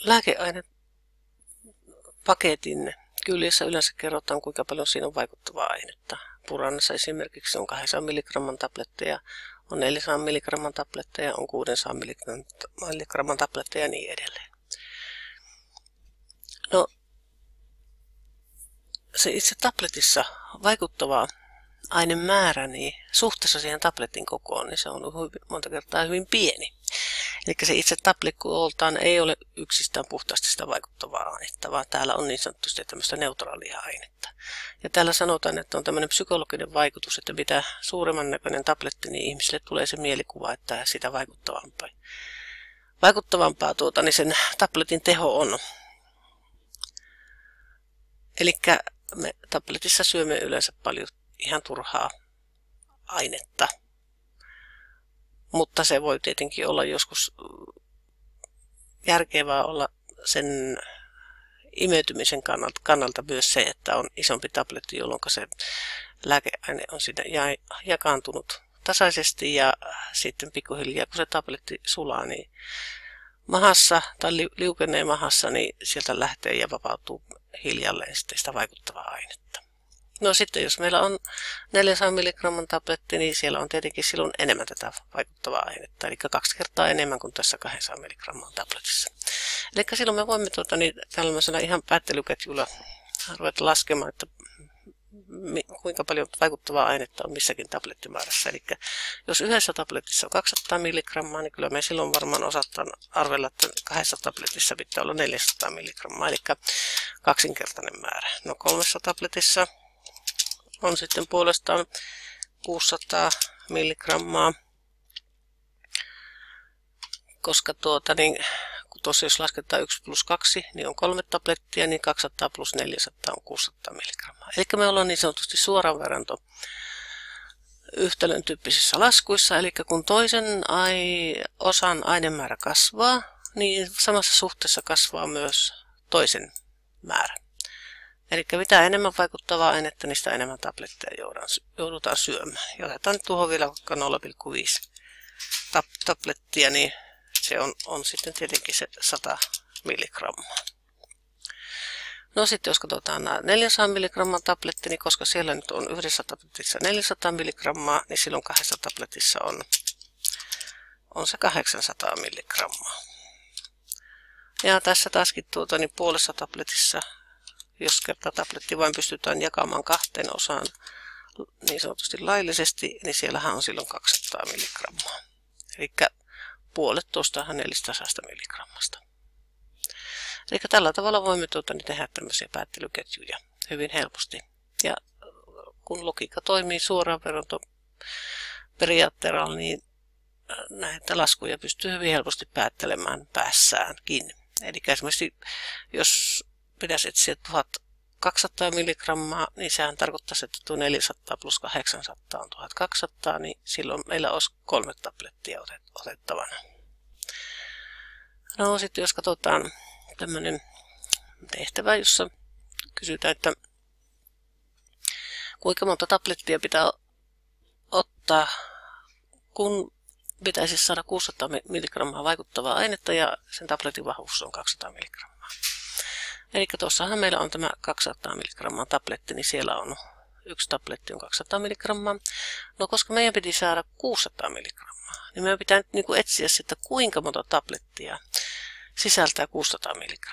lääkeainepaketin kyljessä yleensä kerrotaan, kuinka paljon siinä on vaikuttavaa ainetta. Purannassa esimerkiksi on 200 mg tabletteja, on 400 mg tabletteja, on 600 mg tabletteja ja niin edelleen. No, se itse tabletissa vaikuttava ainemäärä niin suhteessa siihen tabletin kokoon, niin se on monta kertaa hyvin pieni. Eli se itse tablettioltaan ei ole yksistään puhtaasti sitä vaikuttavaa ainetta, vaan täällä on niin sanotusti tämmöistä neutraalia ainetta. Ja täällä sanotaan, että on tämmöinen psykologinen vaikutus, että mitä suuremman näköinen tabletti, niin ihmisille tulee se mielikuva, että sitä vaikuttavampaa niin sen tabletin teho on. Eli me tabletissa syömme yleensä paljon ihan turhaa ainetta. Mutta se voi tietenkin olla joskus järkevää olla sen imeytymisen kannalta myös se, että on isompi tabletti, jolloin se lääkeaine on siinä jakaantunut tasaisesti ja sitten pikkuhiljaa kun se tabletti sulaa, niin mahassa tai liukenee mahassa, niin sieltä lähtee ja vapautuu hiljalleen sitten sitä vaikuttavaa ainetta. No sitten jos meillä on 400 mg tabletti, niin siellä on tietenkin silloin enemmän tätä vaikuttavaa ainetta, eli 2 kertaa enemmän kuin tässä 200 mg tabletissa. Eli silloin me voimme tällaisella ihan päättelyketjulla ruveta laskemaan, että kuinka paljon vaikuttavaa ainetta on missäkin tablettimäärässä. Eli jos yhdessä tabletissa on 200 mg, niin kyllä me silloin varmaan osataan arvella, että 2 tabletissa pitää olla 400 mg, eli kaksinkertainen määrä. No 3 tabletissa on sitten puolestaan 600 mg, koska kun tuossa jos lasketaan 1 plus 2, niin on 3 tablettia, niin 200 plus 400 on 600 mg. Eli me ollaan niin sanotusti suoranverranto yhtälön tyyppisissä laskuissa, eli kun toisen osan ainemäärä kasvaa, niin samassa suhteessa kasvaa myös toisen määrä. Eli mitä enemmän vaikuttavaa ainetta, niin sitä enemmän tabletteja joudutaan syömään. Ja otetaan nyt tuohon vielä vaikka 0,5 tablettia, niin se on sitten tietenkin se 100 mg. No sitten jos katsotaan nämä 400 mg tabletti, niin koska siellä nyt on yhdessä tabletissa 400 mg, niin silloin 2 tabletissa on se 800 mg. Ja tässä taaskin niin puolessa tabletissa, jos kerta tabletti vain pystytään jakamaan 2 osaan niin sanotusti laillisesti, niin siellähän on silloin 200 mg. Eli puolet tuosta 400 mg. Eli tällä tavalla voimme tehdä tämmöisiä päättelyketjuja hyvin helposti. Ja kun logiikka toimii suoraan verrantoperiaatteella, niin näitä laskuja pystyy hyvin helposti päättelemään päässäänkin. Eli esimerkiksi jos pitäisi etsiä 1200 mg, niin sehän tarkoittaisi, että tuo 400 plus 800 on 1200, niin silloin meillä olisi 3 tablettia otettavana. No sitten jos katsotaan tämmöinen tehtävä, jossa kysytään, että kuinka monta tablettia pitää ottaa, kun pitäisi saada 600 mg vaikuttavaa ainetta ja sen tabletin vahvuus on 200 mg. Eli tuossahan meillä on tämä 200 mg tabletti, niin siellä on yksi tabletti on 200 mg. No koska meidän piti saada 600 mg, niin meidän pitää nyt etsiä sitten kuinka monta tablettia sisältää 600 mg.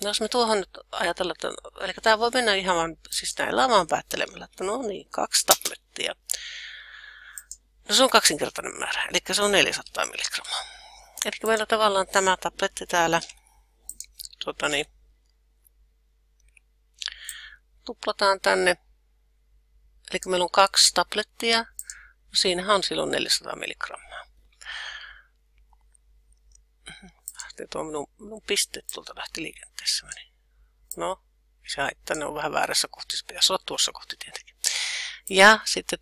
No jos me tuohon nyt ajatellaan, että eli tämä voi mennä ihan vaan, siis näillä vaan päättelemällä, että no niin, 2 tablettia. No se on kaksinkertainen määrä, eli se on 400 mg. Eli meillä tavallaan tämä tabletti täällä tuplataan tänne. Eli meillä on 2 tablettia. No siinähän on silloin 400 mg. Tuo minun pisteet tuolta lähti liikenteessä meni. No, se haittaa, ne on vähän väärässä kohti, se pitäisi olla tuossa kohti tietenkin. Ja sitten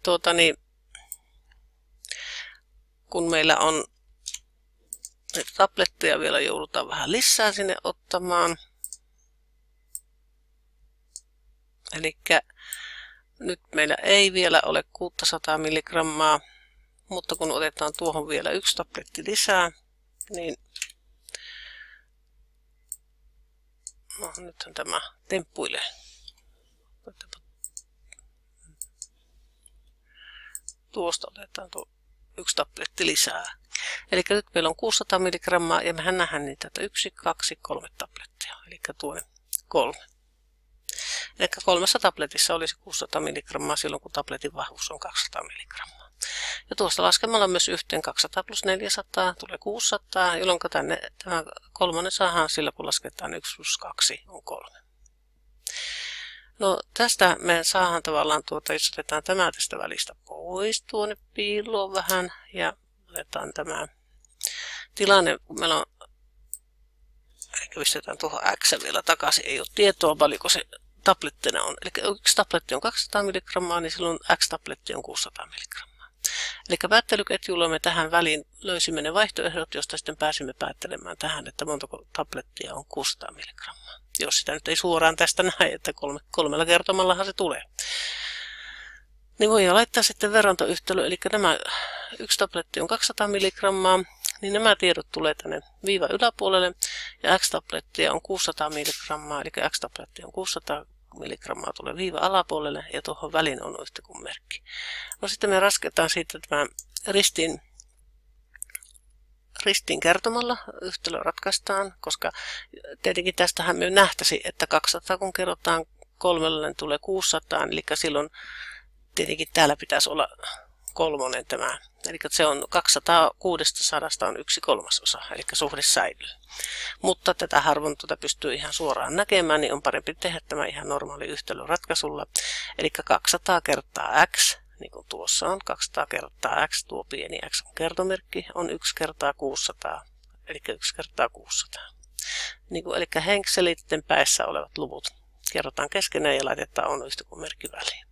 kun meillä on näitä tabletteja vielä joudutaan vähän lisää sinne ottamaan. Eli nyt meillä ei vielä ole 600 mg, mutta kun otetaan tuohon vielä 1 tabletti lisää, niin nythän tämä temppuilee. Tuosta otetaan tuo 1 tabletti lisää. Eli nyt meillä on 600 milligrammaa ja mehän nähdään niitä, että 1, 2, 3 tablettia. Eli tuo 3. Eli 3 tabletissa olisi 600 milligrammaa silloin, kun tabletin vahvuus on 200 milligrammaa. Ja tuosta laskemalla myös yhteen 200 plus 400 tulee 600, jolloin tämä kolmonen saadaan sillä, kun lasketaan 1 plus 2 on 3. No tästä me saadaan tavallaan, jos otetaan tämä tästä välistä pois tuonne piiloon vähän ja otetaan tämä tilanne, kun meillä on, eli pistetään tuohon X vielä takaisin, ei ole tietoa paljonko se tablettina on. Eli 1 tabletti on 200 milligrammaa, niin silloin X tabletti on 600 milligrammaa. Eli päättelyketjulla me tähän väliin löysimme ne vaihtoehdot, josta sitten pääsimme päättelemään tähän, että montako tablettia on 600 milligrammaa. Jos sitä nyt ei suoraan tästä näe, että kolmella kertomallahan se tulee. Niin voidaan laittaa sitten verrantoyhtälö, eli nämä 1 tabletti on 200 milligrammaa, niin nämä tiedot tulee tänne viivan yläpuolelle, ja X-tablettia on 600 milligrammaa, eli X-tabletti on 600 milligrammaa tulee viivan alapuolelle, ja tuohon väliin on yhtä kuin merkki. No sitten me rasketaan siitä tämä ristiin kertomalla yhtälö ratkaistaan, koska tietenkin tästähän me nähtäisi, että 200 kun kerrotaan 3 niin tulee 600, eli silloin tietenkin täällä pitäisi olla kolmonen tämä. Eli se on 200 600 on 1/3, eli suhde säilyy. Mutta tätä harvoin pystyy ihan suoraan näkemään, niin on parempi tehdä tämä ihan normaali yhtälöratkaisulla. Eli 200 kertaa x, niin kuin tuossa on, 200 kertaa x, tuo pieni x on kertomerkki, on 1 kertaa 600, eli 1 kertaa 600. Eli henkselitten päissä olevat luvut kerrotaan keskenään ja laitetaan on yhtä kuin merkki väliin.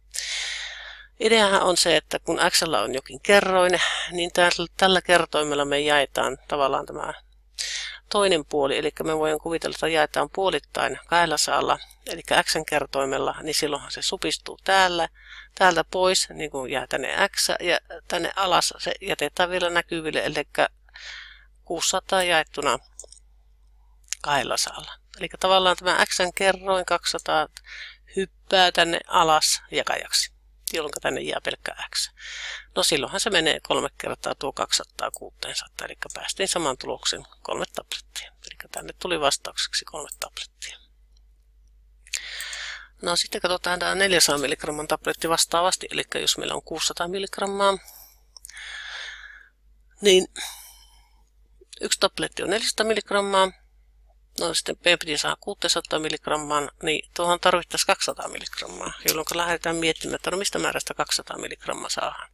Ideahan on se, että kun x on jokin kerroin, niin tällä kertoimella me jaetaan tavallaan tämä toinen puoli, eli me voidaan kuvitella, että jaetaan puolittain 200, eli x kertoimella, niin silloinhan se supistuu täältä pois, niin kuin jää tänne x, ja tänne alas se jätetään vielä näkyville, eli 600 jaettuna 200. Eli tavallaan tämä x kerroin 200 hyppää tänne alas jakajaksi, jolloin tänne jää pelkkä x. No silloinhan se menee 3 kertaa tuo 200 600, eli päästiin saman tuloksen 3 tablettia. Eli tänne tuli vastaukseksi 3 tablettia. No sitten katsotaan tämä 400 milligramman tabletti vastaavasti, eli jos meillä on 600 milligrammaa, niin 1 tabletti on 400 milligrammaa. No sitten meidän piti saada 600 milligrammaa, niin tuohon tarvittaisiin 200 milligrammaa, jolloin lähdetään miettimään, että no mistä määrästä 200 milligrammaa saadaan.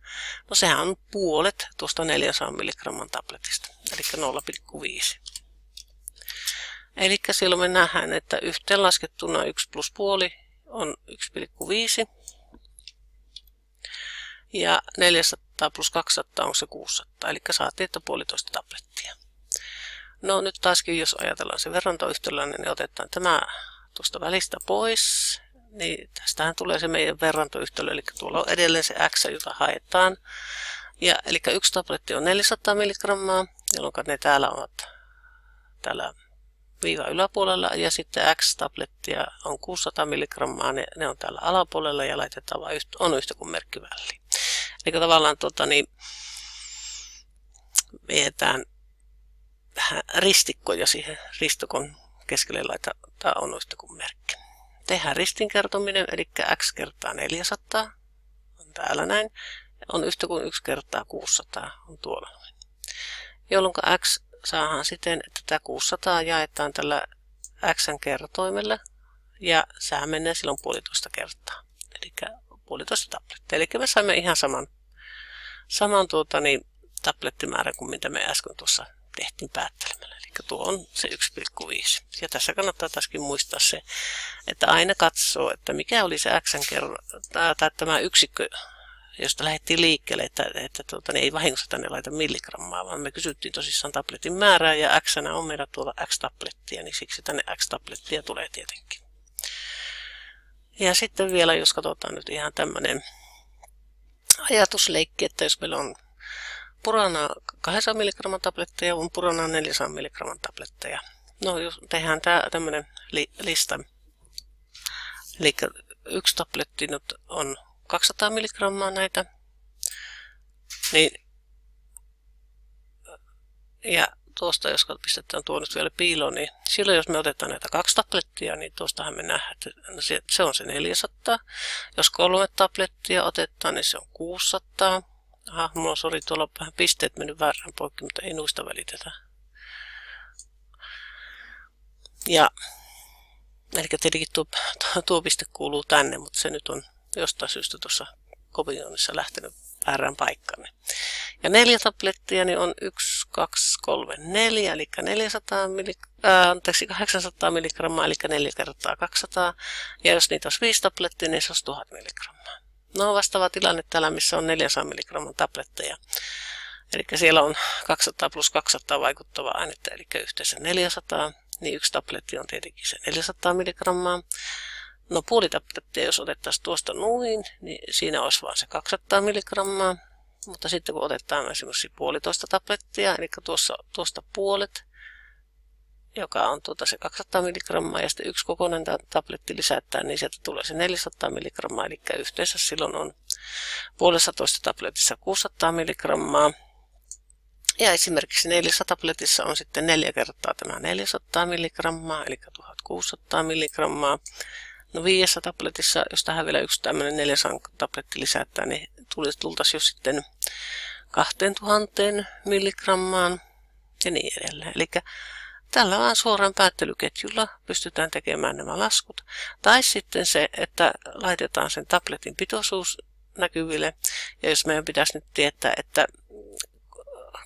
No sehän on puolet tuosta 400 milligramman tabletista, eli 0,5. Eli silloin me nähdään, että yhteenlaskettuna 1 plus puoli on 1,5. Ja 400 plus 200 on se 600, eli saatiin, että 1,5 tablettia. No nyt taaskin, jos ajatellaan se verrantoyhtälöinen, niin otetaan tämä tuosta välistä pois, niin tästähän tulee se meidän verrantoyhtälö, eli tuolla on edelleen se x, jota haetaan. Ja, eli 1 tabletti on 400 milligrammaa, jolloin ne täällä ovat täällä viivan yläpuolella, ja sitten x-tablettia on 600 milligrammaa, ne on täällä alapuolella, ja laitetaan vain on yhtä kuin merkki väliin. Eli tavallaan mietitään vähän ristikkoja siihen ristikon keskelle laitetaan on yhtä kuin merkki. Tehdään ristin kertominen, eli x kertaa 400 on täällä näin, on yhtä kuin 1 kertaa 600 on tuolla noin. Jolloin x saadaan siten, että tämä 600 jaetaan tällä x kertoimella ja sehän menee silloin 1,5 kertaa, eli 1,5 tablettia. Eli me saimme ihan saman tablettimäärän kuin mitä me äsken tuossa tehtiin päättelemällä. Eli tuo on se 1,5. Ja tässä kannattaa taaskin muistaa se, että aina katsoo, että mikä oli se tai tämä yksikkö, josta lähdettiin liikkeelle, että niin ei vahingossa tänne laita milligrammaa, vaan me kysyttiin tosissaan tabletin määrää, ja x on meillä tuolla x-tablettia, niin siksi tänne x-tablettia tulee tietenkin. Ja sitten vielä, jos katsotaan nyt ihan tämmöinen ajatusleikki, että jos meillä on purana 200 milligramman tabletteja, on purana 400 milligramman tabletteja. No, jos tehdään tämmöinen lista. Eli yksi tabletti nyt on 200 milligrammaa näitä. Niin, ja tuosta, jos pistetään tuo nyt vielä piiloon, niin silloin jos me otetaan näitä 2 tablettia, niin tuostahan me nähdään, että se on se 400. Jos 3 tablettia otetaan, niin se on 600. Aha, mulla on tuolla on vähän pisteet mennyt väärään poikki, mutta ei nuista välitetä. Ja, eli tietenkin tuo piste kuuluu tänne, mutta se nyt on jostain syystä tuossa kopioinnissa lähtenyt väärään paikkaan. Ja 4 tablettia niin on 1, 2, 3, 4, eli 800 milligrammaa, eli 4 kertaa 200. Ja jos niitä olisi 5 tablettia, niin se olisi 1000 milligrammaa. No vastaava tilanne täällä, missä on 400 milligramman tabletteja. Eli siellä on 200 plus 200 vaikuttavaa ainetta, eli yhteensä 400. Niin yksi tabletti on tietenkin se 400 milligrammaa. No puoli tablettia, jos otettaisiin tuosta noin, niin siinä olisi vain se 200 milligrammaa. Mutta sitten kun otetaan esimerkiksi 1,5 tablettia, eli tuosta puolet, joka on se 200 milligrammaa, ja sitten yksi kokonainen tabletti lisätään, niin sieltä tulee se 400 milligrammaa, eli yhteensä silloin on 1,5 tabletissa 600 milligrammaa. Ja esimerkiksi 4 tabletissa on sitten 4 kertaa tämä 400 milligrammaa, eli 1600 milligrammaa. No 5 tabletissa, jos tähän vielä yksi tämmöinen 400 tabletti lisätään, niin tultaisiin jo sitten 2000 milligrammaan ja niin edelleen. Eli tällä vaan suoraan päättelyketjulla pystytään tekemään nämä laskut. Tai sitten se, että laitetaan sen tabletin pitoisuus näkyville. Ja jos meidän pitäisi nyt tietää, että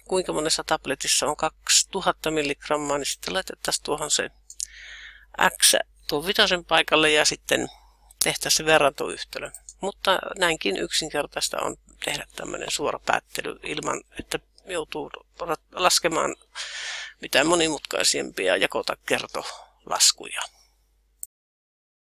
kuinka monessa tabletissa on 2000 milligrammaa, niin sitten laitettaisiin tuohon se X tuon 5 paikalle ja sitten tehtäisiin se verrantoyhtälö. Mutta näinkin yksinkertaista on tehdä tämmöinen suora päättely ilman, että joutuu laskemaan mitään monimutkaisempia jakotakertolaskuja.